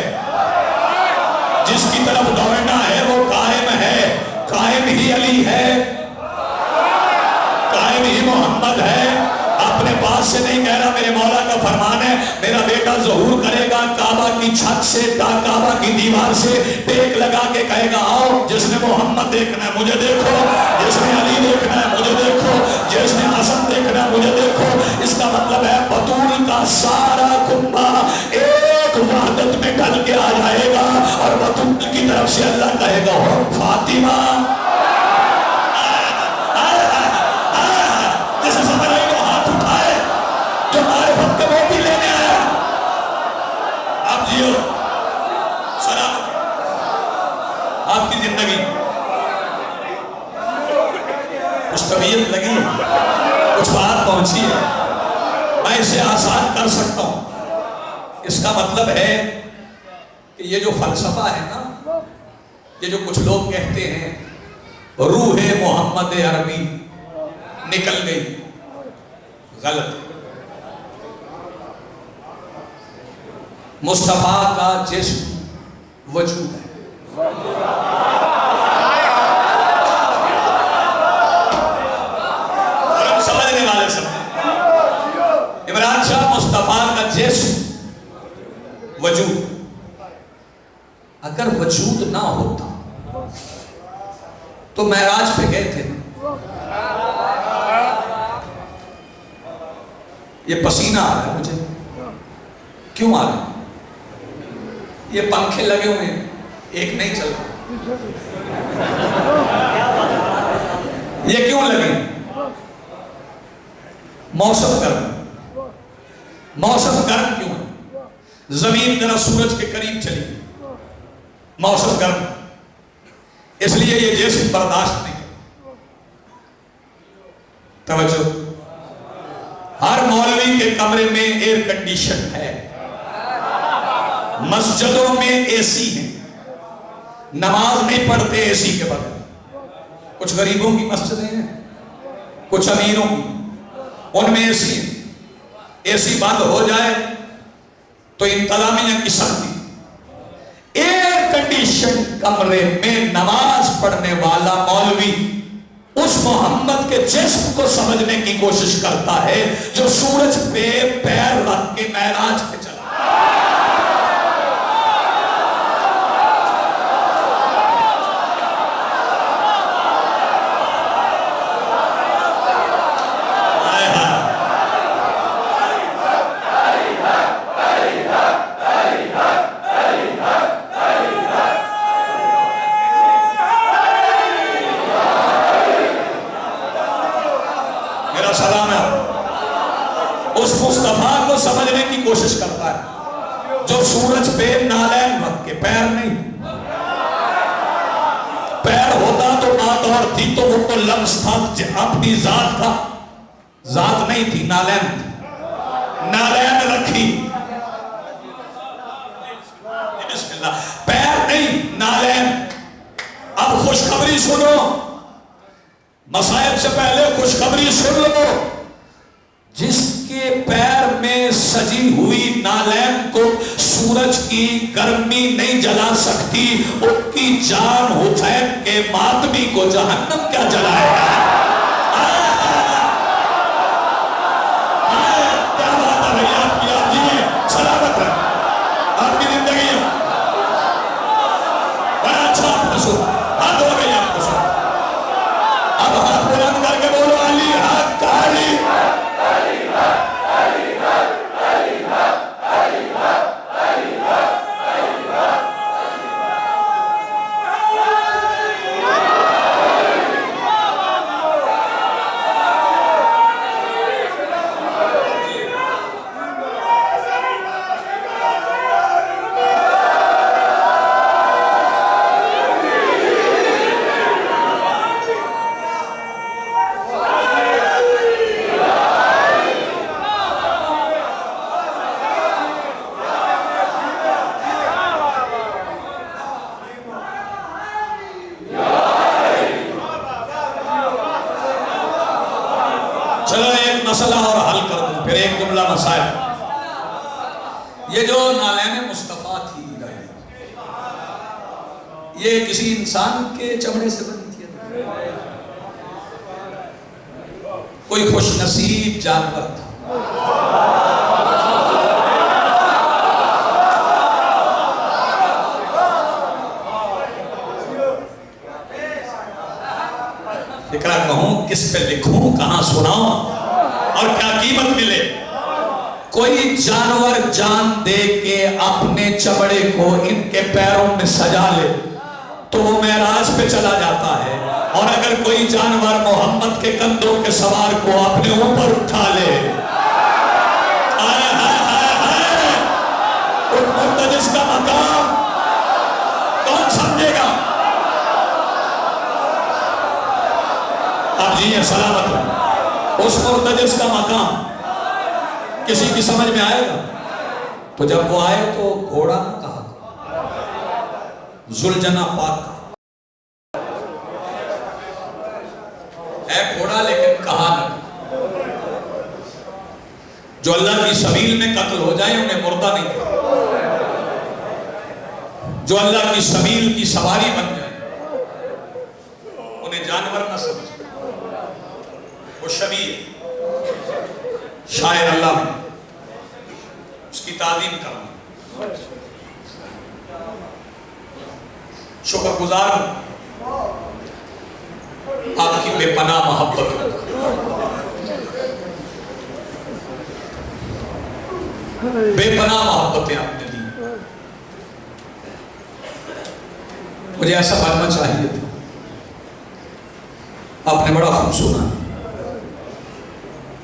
جس کی طرف دوڑنا ہے وہ قائم ہے۔ قائم ہی علی ہے، قائم ہی محمد ہے۔ اپنے پاس سے نہیں کہہ رہا، میرے مولا کا فرمان ہے میرا بیٹا ظہور کرے گا کعبہ کی چھت سے، کعبہ کی دیوار سے ٹیک لگا کے کہے گا آؤ، جس نے محمد دیکھنا ہے مجھے دیکھو، جس نے علی دیکھنا ہے مجھے دیکھو، جس نے حسن دیکھنا ہے مجھے دیکھو۔ اس کا مطلب ہے بطول کا سارا کنبہ ایک وحدت میں ڈل کے آ جائے گا، اور بطول کی طرف سے اللہ کہے گا فاطمہ، جو معرفت کے وہ بھی لینے آیا۔ آپ جیو، سلامت، آپ کی زندگی کچھ طبیعت لگی، کچھ بات پہنچی ہے، میں اسے آسان کر سکتا ہوں۔ اس کا مطلب ہے کہ یہ جو فلسفہ ہے نا، یہ جو کچھ لوگ کہتے ہیں روح محمد عربی نکل گئی، غلط۔ مصطفیٰ کا جسم وجود ہے، اور ہم سمجھنے والے سمجھیں، عمران شاہ مصطفیٰ کا جسم وجود، اگر وجود نہ ہوتا تو معراج پہ گئے تھے۔ یہ پسینہ آ رہا ہے مجھے، کیوں آ رہا ہے؟ یہ پنکھے لگے ہوئے ہیں، ایک نہیں چل رہا، یہ کیوں لگے؟ موسم گرم، موسم گرم کیوں ہے؟ زمین ذرا سورج کے قریب چلی گئی، موسم گرم، اس لیے یہ جسم برداشت نہیں کرتا۔ توجہ، ہر مولوی کے کمرے میں ایئر کنڈیشن ہے، مسجدوں میں اے سی ہے، نماز نہیں پڑھتے اے سی کے بغیر۔ کچھ غریبوں کی مسجدیں ہیں، کچھ امیروں کی، ان میں اے سی ہے، اے سی بند ہو جائے تو انتظامیہ کی سختی۔ ایئر کنڈیشن کمرے میں نماز پڑھنے والا مولوی اس محمد کے جسم کو سمجھنے کی کوشش کرتا ہے جو سورج پہ پیر رکھ کے معراج پہ چلا۔ اس مصطفیٰ کو سمجھنے کی کوشش کرتا ہے جو سورج پہ نالین رکھ کے، پیر نہیں، پیر ہوتا تو بات اور تھی، تو وہ تو لفظ تھا اپنی ذات کا، ذات نہیں تھی، نالین تھی، نالین رکھی، بسم اللہ، پیر نہیں، نالین۔ اب خوشخبری سنو، مصائب سے پہلے خوشخبری سن لو، جس کے پیر میں سجی ہوئی نالین کو سورج کی گرمی نہیں جلا سکتی، ان کی جان حسین کے ماتمی کو جہنم کیا جلائے گا؟ کیا بات ہے بھئی، آپ کی آپ جی سلامت ہے، آپ کی زندگی ہے بڑا اچھا، آپ کو سن ہاتھ ہو گئی، آپ کو سن، اب ہاتھ بلند کر کے بولو علی حق، علی مسئلہ اور حل کر دوں، پھر ایک جملہ مسائل۔ یہ جو نالین مصطفیٰ تھی، یہ کسی انسان کے چمڑے سے بنی تھی؟ کوئی خوش نصیب جانور تھا، فکرہ کہوں، کس پہ لکھوں، کہاں سناؤں اور کیا قیمت ملے؟ کوئی جانور جان دے کے اپنے چمڑے کو ان کے پیروں میں سجا لے تو وہ معراج پہ چلا جاتا ہے، اور اگر کوئی جانور محمد کے کندھوں کے سوار کو اپنے اوپر اٹھا لے، اس مرتجس کا مقام کون سمجھے گا؟ آپ جی ہیں سلامت ہے، اس مرتجس کا مقام کسی کی سمجھ میں آئے گا؟ تو جب وہ آئے تو گھوڑا نہ کہا، ذوالجناح پاک کہا، ہے گھوڑا لیکن کہا نہ، جو اللہ کی سبیل میں قتل ہو جائے انہیں مردہ نہیں کہا، جو اللہ کی سبیل کی سواری بن جائے انہیں جانور نہ سمجھ، وہ شبیہ شاعر اللہ میں، اس کی تعظیم کرنا، شکر گزار آپ کی بے پناہ محبت، بے پناہ محبتیں آپ نے دی، مجھے ایسا بننا چاہیے تھا، آپ نے بڑا خوب سنا،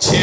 6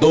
2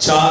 4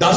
10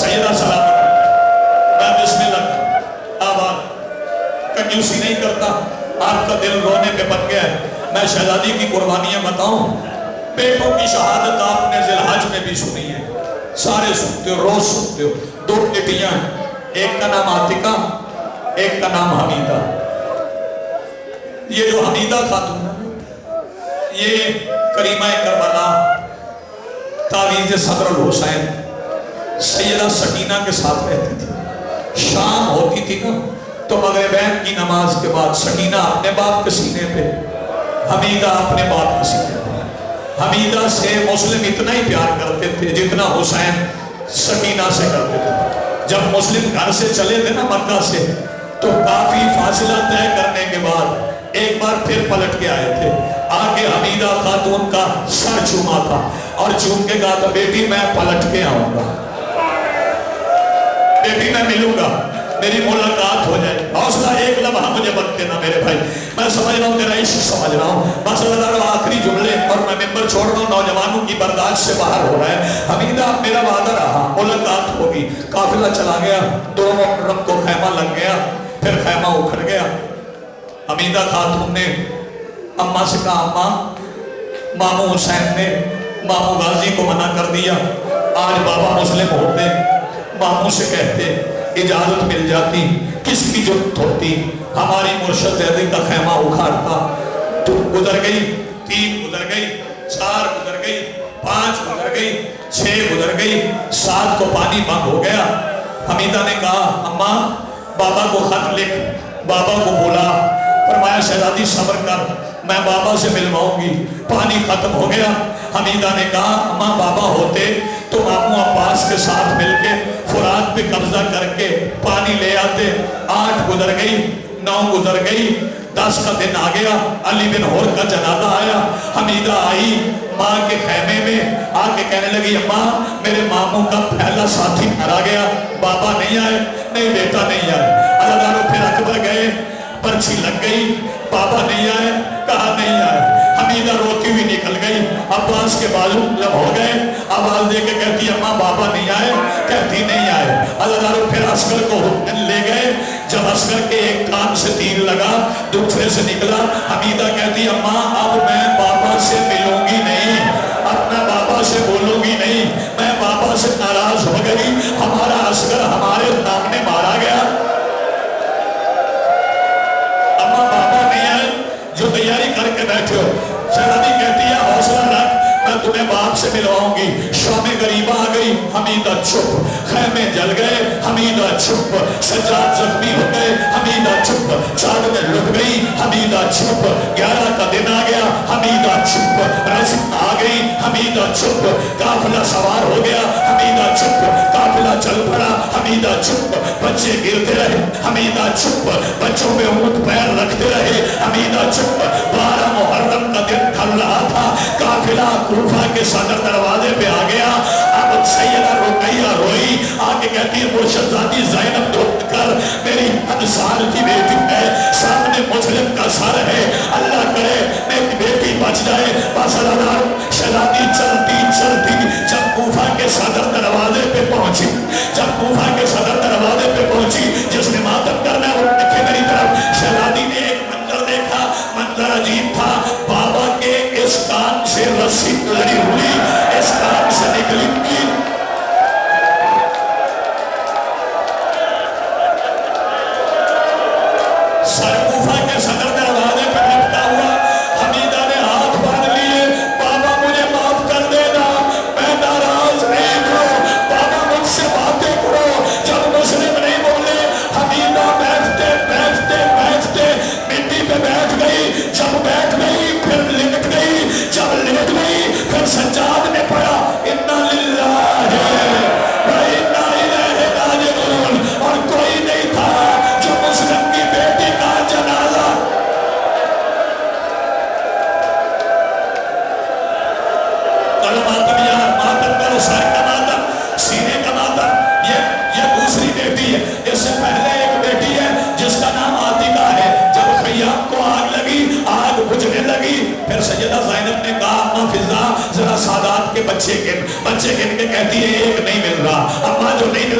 سیدہ سلام میں بسم اللہ آباد کنجوسی نہیں کرتا، آپ کا دل رونے پہ بن گیا ہے۔ میں شہزادی کی قربانیاں بتاؤں، بیٹوں کی شہادت آپ نے ذی الحج میں بھی سنی ہے، سارے سنتے ہو، روز سنتے ہو۔ 2 بیٹیاں، ایک کا نام عاتقہ، ایک کا نام حمیدہ۔ یہ جو حمیدہ خاتون ہے، یہ کریمہ کربلا تعویذ صدر الحسین سیدہ سکینہ کے ساتھ رہتی تھی۔ شام ہوتی تھی نا تو مغربین کی نماز کے بعد سکینہ اپنے باپ کے سینے پہ، حمیدہ اپنے باپ کے سینے پہ۔ حمیدہ سے مسلم اتنا ہی پیار کرتے تھے جتنا حسین سکینہ سے کرتے تھے۔ جب مسلم گھر سے چلے تھے نا مکہ سے، تو کافی فاصلہ طے کرنے کے بعد ایک بار پھر پلٹ کے آئے تھے، آگے حمیدہ خاتون کا سر چوما تھا اور چوم کے کہا تھا بیٹی میں پلٹ کے آؤں گا، بیٹی میں ملوں گا، میری ملاقات ہو جائے۔ حوصلہ ایک لمحہ مجھے بک دینا میرے بھائی، میں سمجھ رہا ہوں تیرا عشق سمجھ رہا ہوں، بس اللہ آخری جملے اور میں ممبر چھوڑ رہا ہوں، نوجوانوں کی برداشت سے باہر ہو رہا ہے۔ حمیدہ میرا وعدہ رہا، ملاقات ہوگی، قافلہ چلا گیا، 2 محرم کو خیمہ لگ گیا، پھر خیمہ اکھڑ گیا۔ حمیدہ خاتون نے اماں سے کہا اماں، ماموں حسین نے ماموں غازی کو منع کر دیا، آج بابا مسلم ہوتے، ماموں سے کہتے اجازت مل جاتی، کس کی جرت ہوتی ہماری مرشد زیدی کا خیمہ اکھاڑتا۔ تو گزر گئی، 3 گزر گئی، 4 گزر گئی، 5 گزر گئی، 6 گزر گئی، 7 کو پانی بند ہو گیا۔ حمیدہ نے کہا اماں بابا کو خط لکھ، بابا کو بولا، فرمایا شہزادی صبر کر، میں بابا سے ملواؤں گی۔ پانی ختم ہو گیا۔ حمیدہ نے کہا اماں بابا ہوتے تو ماموں عباس کے ساتھ مل کے فرات پہ قبضہ کر کے پانی لے آتے۔ 8 گزر گئی، 9 گزر گئی، 10 کا دن آ گیا، علی بن ہور کا جنازہ آیا۔ حمیدہ آئی ماں کے خیمے میں، آ کے کہنے لگی اماں میرے ماموں کا پہلا ساتھی مارا گیا، بابا نہیں آئے، نہیں بیٹا نہیں آئے۔ اللہ دارو پھر اکبر گئے، پرچی لگ گئی، بابا نہیں آئے، کہا نہیں آئے۔ حمیدہ روتی ہوئی نکل گئی، عباس کے بازو جب ہو گئے، آواز دے کے کہتی اماں بابا نہیں آئے، کہتی نہیں آئے۔ اللہ دارو پھر عسکر کو لے گئے، جب عسکر کے ایک کان سے تیر لگا، دوسرے سے نکلا، حمیدہ کہتی اماں اب میں بابا سے ملوں گی نہیں، اب میں بابا سے بولوں گی نہیں، میں بابا سے ناراض ہو گئی، ہمارا عسکر ہمارے سامنے مارا گیا۔ اماں بابا نہیں آئے جو تیاری کر کے بیٹھے ہو۔ شہزادی کہتی ہے حوصلہ رکھ، میں تمہیں باپ سے ملواؤں گی۔ شام غریبہ آ گئی، حمیدہ چپ، خیمے جل گئے، حمیدہ چپ، سجاد زخمی ہو گئے، حمیدہ چپ، چادریں لٹ گئی، حمیدہ چپ، 11 کا دن آ گیا، حمیدہ چپ، رزق آ گئی، حمیدہ چپ، قافلہ سوار ہو گیا، حمیدہ چپ، قافلہ چل پڑا، حمیدہ چپ، بچے گرتے رہے، حمیدہ چپ، بچوں میں اونٹ پیر رکھتے رہے، حمیدہ چپ۔ 12 محرم کا دن ڈھل رہا تھا، قافلہ کوفہ کے صدر دروازے پہ آ گیا۔ اب سیدہ رقیہ روئی، آگے کہتی ہے مرشد زادی زینب ڈھونڈ کر میری انصار کی بیٹی ہے، سامنے مسلم کا سر ہے، اللہ کرے میری بیٹی بچ جائے۔ بس اللہ شہزادی چلتی چلتی جب کوفہ کے صدر دروازے پہ پہنچی، جب کوفہ کے صدر دروازے پہ پہنچی، جس نے ماتم کرنا ہے وہ دیکھے میری طرف۔ شہزادی نے ایک منظر دیکھا، منظر عجیب تھا، بابا کے اس کان سے رسی لڑی ہوئی، اس کان سے نکلی ہوئی۔ سر کوفہ کے صدر دروازے پہ لٹکا ہوا، حمیدہ نے ہاتھ باندھ لیے، بابا مجھے معاف کر دینا، میں ناراض نہیں ہوں، بابا مجھ سے باتیں کرو۔ جب مسلم نہیں بولے، حمیدہ بیٹھتے بیٹھتے بیٹھتے مٹی پہ بیٹھ گئی، جب بیٹھ گئی پھر لٹ گئی، جب لٹ گئی پھر سجاد نے پڑھا اِنَّا لِلَّهِ وَإِنَّا إِلَيْهِ رَاجِعُونَ، اور کوئی نہیں تھا جو مسلم کی بیٹی کا جنازہ کرو۔ ماتم یار، ماتم کرو، سر کا ماتم، سینے کا ماتم۔ یہ دوسری بیٹی ہے، اس سے پہلے ایک بیٹی ہے جس کا نام عاتقہ ہے۔ جب خیام کو آگ لگی، آگ بجھنے لگی، پھر سیدہ زینب نے کہا اماں فضا ذرا سادات کے بچے گن کے کہتی ہے ایک نہیں مل رہا، اماں جو نہیں مل